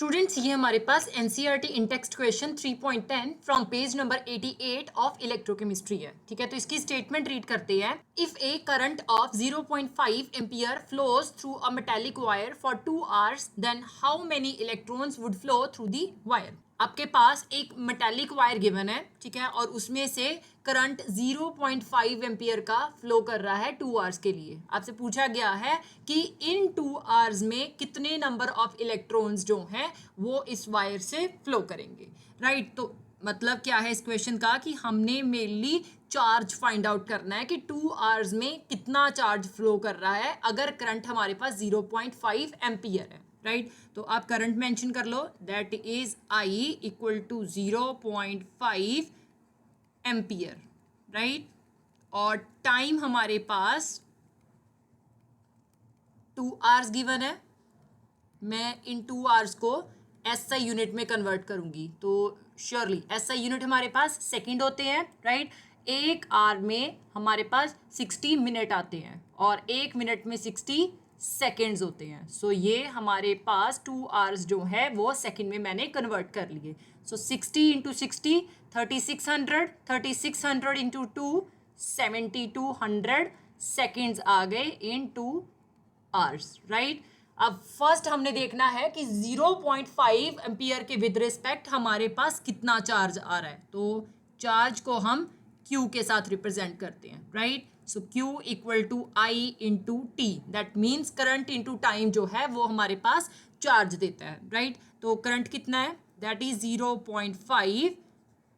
Students, ये हमारे पास NCERT in text question 3.10 from page number 88 of electrochemistry है। ठीक है, तो इसकी स्टेटमेंट रीड करते हैं। If a current of 0.5 ampere flows through a metallic wire for 2 hours, then how many electrons would flow through the wire. आपके पास एक मेटालिक वायर गिवन है, ठीक है, और उसमें से करंट 0.5 एम्पियर का फ्लो कर रहा है 2 आवर्स के लिए। आपसे पूछा गया है कि इन 2 आवर्स में कितने नंबर ऑफ इलेक्ट्रॉन्स जो हैं वो इस वायर से फ्लो करेंगे। राइट, तो मतलब क्या है इस क्वेश्चन का कि हमने मेनली चार्ज फाइंड आउट करना है कि 2 आवर्स में कितना चार्ज फ्लो कर रहा है अगर करंट हमारे पास 0.5 एम्पियर है। राइट, तो आप करंट मेंशन कर लो, that is I equal to 0.5 ampere. Right, और टाइम हमारे पास 2 आवर्स गिवन है। मैं इन 2 आवर्स को एसआई यूनिट में कन्वर्ट करूंगी, तो श्योरली एसआई यूनिट हमारे पास सेकंड होते हैं। राइट, एक आवर में हमारे पास 60 मिनट आते हैं और एक मिनट में 60 सेकेंड्स होते हैं। सो ये हमारे पास 2 आवर्स जो है वो सेकंड में मैंने कन्वर्ट कर लिए। सो 60 इंटू 60 3600, 3600 इंटू 2 7200 सेकेंड्स आ गए इन 2 आवर्स। राइट, अब फर्स्ट हमने देखना है कि 0.5 एम्पियर के विद रिस्पेक्ट हमारे पास कितना चार्ज आ रहा है। तो चार्ज को हम Q के साथ रिप्रेजेंट करते हैं। Right, so Q equal to I into T, that means current into time जो है वो हमारे पास चार्ज देता है। राइट, तो करंट कितना है, that is 0.5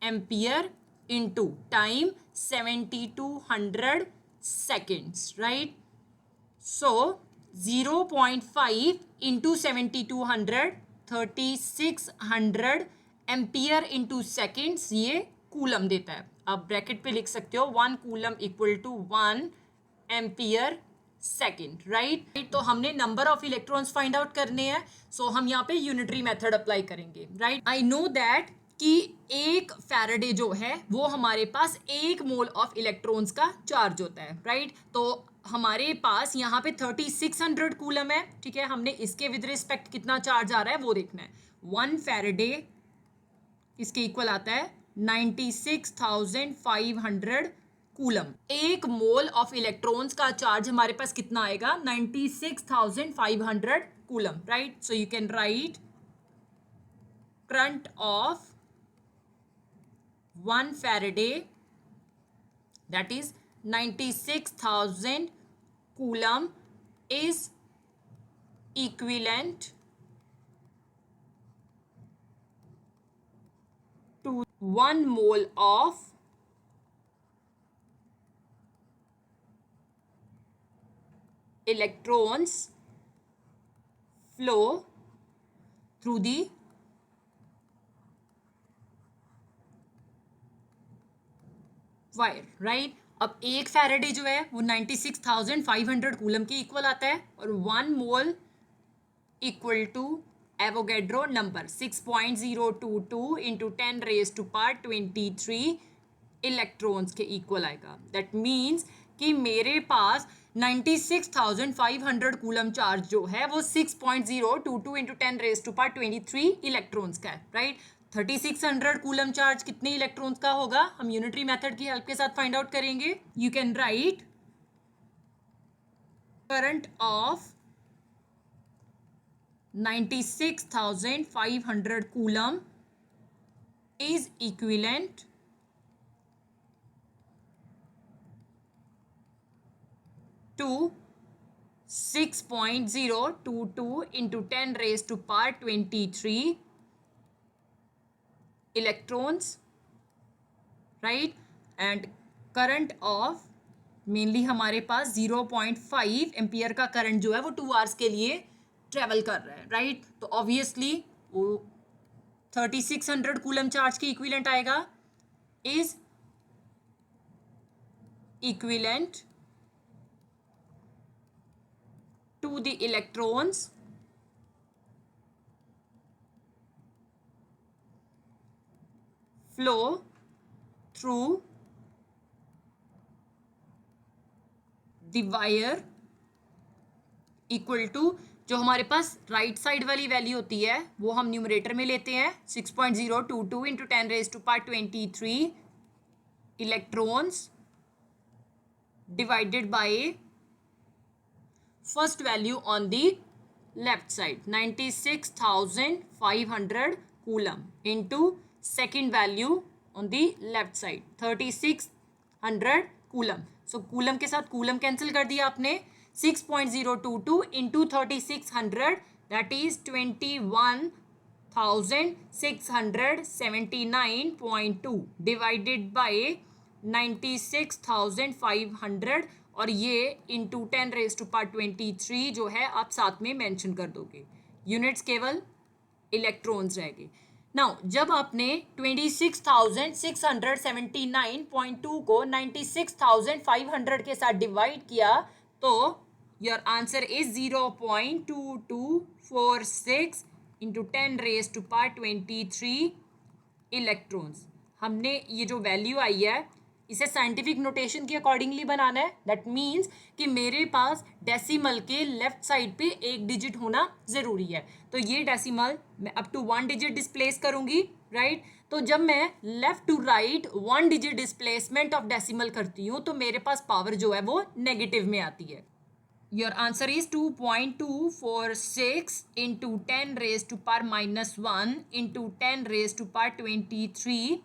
ampere into time 7200 seconds. Right, so 0.5 into 7200 3600 ampere into seconds, ये कूलम देता है। आप ब्रैकेट पे लिख सकते हो 1 coulomb equal to 1 ampere second. Right, तो हमने number of electrons find out करने हैं। सो हम यहाँ पे यूनिटरी मेथड अप्लाई करेंगे। राइट, आई नो दैट कि एक फैराडे जो है वो हमारे पास 1 मोल ऑफ इलेक्ट्रॉन्स का चार्ज होता है। राइट, तो हमारे पास यहाँ पे 3600 कूलम है। ठीक है, हमने इसके विद रिस्पेक्ट कितना चार्ज आ रहा है वो देखना है। 1 फैराडे इसके इक्वल आता है 96,500 कूलम। 1 मोल ऑफ इलेक्ट्रॉन्स का चार्ज हमारे पास कितना आएगा, 96,500 coulomb. Right, so you can write current of 1 Faraday that is 96,000 coulomb is equivalent to 1 mole of electrons flow through the wire. Right, अब एक फैराडे जो है वो 96,500 कूलम के इक्वल आता है और 1 mole equal to Avogadro number 6.022 into 10 raise to power 23 electrons के इक्वल आएगा। दैट मीन्स कि मेरे पास 96,500 कूलम चार्ज जो है वो 6.022 into 10 raise to power 23 electrons का है। राइट, 3600 कूलम चार्ज कितने इलेक्ट्रॉन्स का होगा, हम यूनिटरी मेथड की हेल्प के साथ फाइंड आउट करेंगे। You can write current of 96,500 coulomb is equivalent to 6.022 into 10 raised to power 23 electrons. Right, and current of mainly हमारे पास 0.5 एम्पियर का करंट जो है वो 2 आवर्स के लिए ट्रेवल कर रहा है। राइट, तो ऑब्वियसली वो 3600 कूलम चार्ज की इक्विवेलेंट आएगा, is equivalent to the electrons flow through the wire equal to जो हमारे पास राइट साइड वाली वैल्यू होती है वो हम न्यूमरेटर में लेते हैं 6.022 into 10⁻23 electrons divided by first value on the left side 96,500 coulomb into second value on the left side 3600 coulomb. So coulomb के साथ coulomb cancel कर दिया आपने 6.022 into 3600 that is 21,679.2 divided by 96,500 और ये इंटू 10⁻23 जो है आप साथ में मेंशन कर दोगे. यूनिट्स केवल इलेक्ट्रॉन्स रहेंगे. नाउ जब आपने 26,679.2 को 96,500 के साथ डिवाइड किया तो your answer is 0.2246 into 10⁻23 electrons. हमने ये जो वैल्यू आई है इसे साइंटिफिक नोटेशन के अकॉर्डिंगली बनाना है. दैट मीन्स कि मेरे पास डेसिमल के लेफ्ट साइड पे एक डिजिट होना ज़रूरी है. तो ये डेसिमल मैं अप टू 1 डिजिट डिस्प्लेस करूंगी, राइट. तो जब मैं left to right 1 digit displacement of decimal करती हूँ तो मेरे पास पावर जो है वो नेगेटिव में आती है. Your answer is 2.246 into 10⁻⁻1 into 10⁻23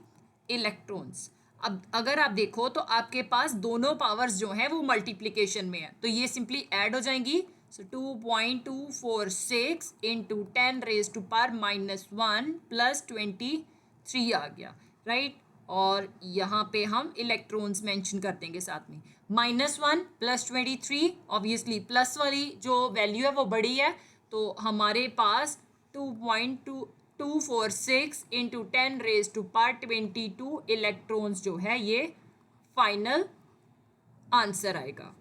electrons. अब अगर आप देखो तो आपके पास दोनों पावर्स जो हैं वो मल्टीप्लिकेशन में है तो ये सिंपली ऐड हो जाएंगी. सो 2.246 इंटू 10⁻⁻1 प्लस 23 आ गया, राइट. और यहाँ पे हम इलेक्ट्रॉन्स मेंशन कर देंगे साथ में. -1 प्लस 23 ऑब्वियसली प्लस वाली जो वैल्यू है वो बड़ी है तो हमारे पास 2.246 इंटू 10⁻22 इलेक्ट्रॉन्स जो है ये फाइनल आंसर आएगा.